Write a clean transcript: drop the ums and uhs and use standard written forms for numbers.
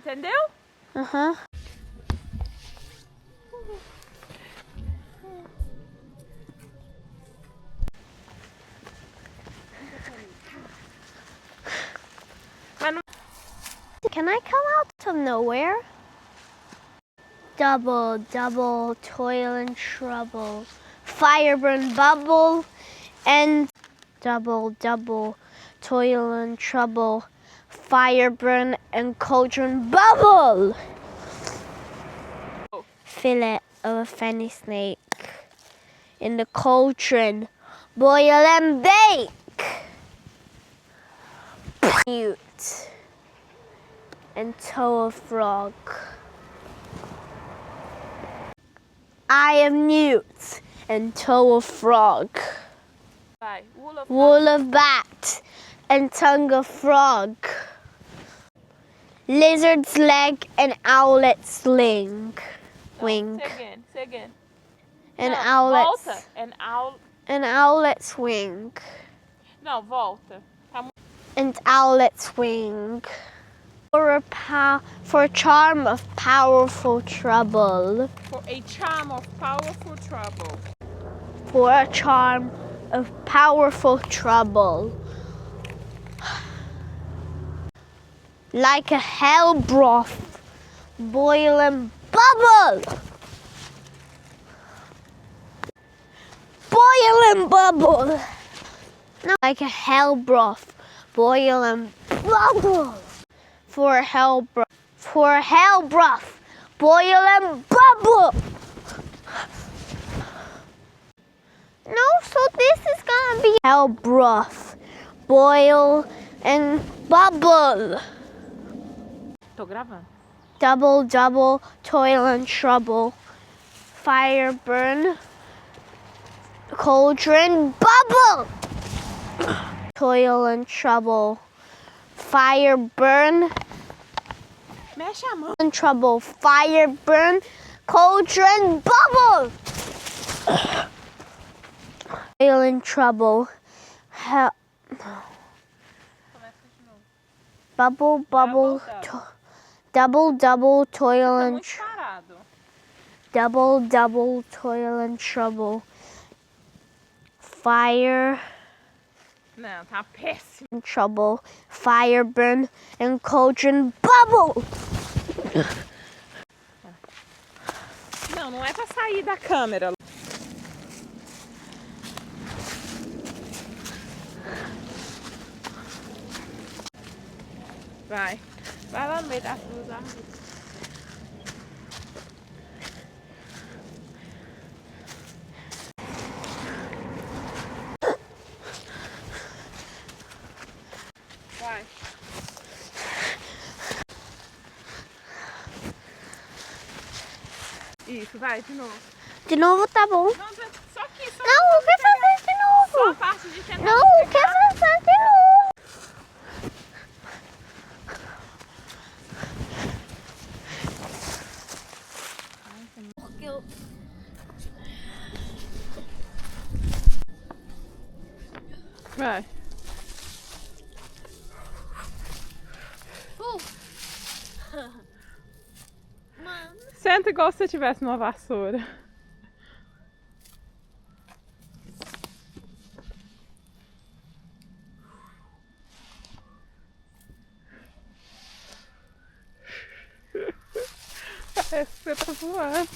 Entendeu? Aham. Can I come out of nowhere? Double, double, toil and trouble. Fire burn bubble and double, double, toil and trouble. Fire burn and cauldron bubble. Fillet of a fenny snake in the cauldron. Boil and bake. Mute and toe a frog. Eye of newt and toe of frog. Vai. Wool of bat and tongue of frog. Lizard's leg and owlet's wing. Say again. And Não, owlet's volta. and owlet's wing. Não, volta. Tá muito... And owlet's wing. For a charm of powerful trouble. For a charm of powerful trouble. For a charm of powerful trouble. Like a hell broth, boil and bubble. Boil and bubble. No. Like a hell broth, boil and bubble. For a hell broth, boil and bubble. No, so this is gonna be hell broth, boil and bubble. Tô gravando. Double, double, toil and trouble. Fire burn, cauldron bubble. Toil and trouble. Fire burn. Mexe a mão. And trouble. Fire burn, cauldron bubble. Toil and trouble. Bubble, bubble. Double, double, toil Tá and muito parado. double, double, toil and trouble. Fire Não, tá péssimo. and trouble. Fire burn and cauldron bubble. Não, não é pra sair da câmera. Vai. Vai lá no meio das duas árvores. Vai. Isso, vai, de novo. De novo tá bom. Não, só aqui, só Não, eu quero fazer de novo. Só a parte de tentar Não, eu pegar. quero fazer de novo. Porque eu... Vai. Mano. Senta igual se você tivesse numa vassoura. Parece que você tá voando.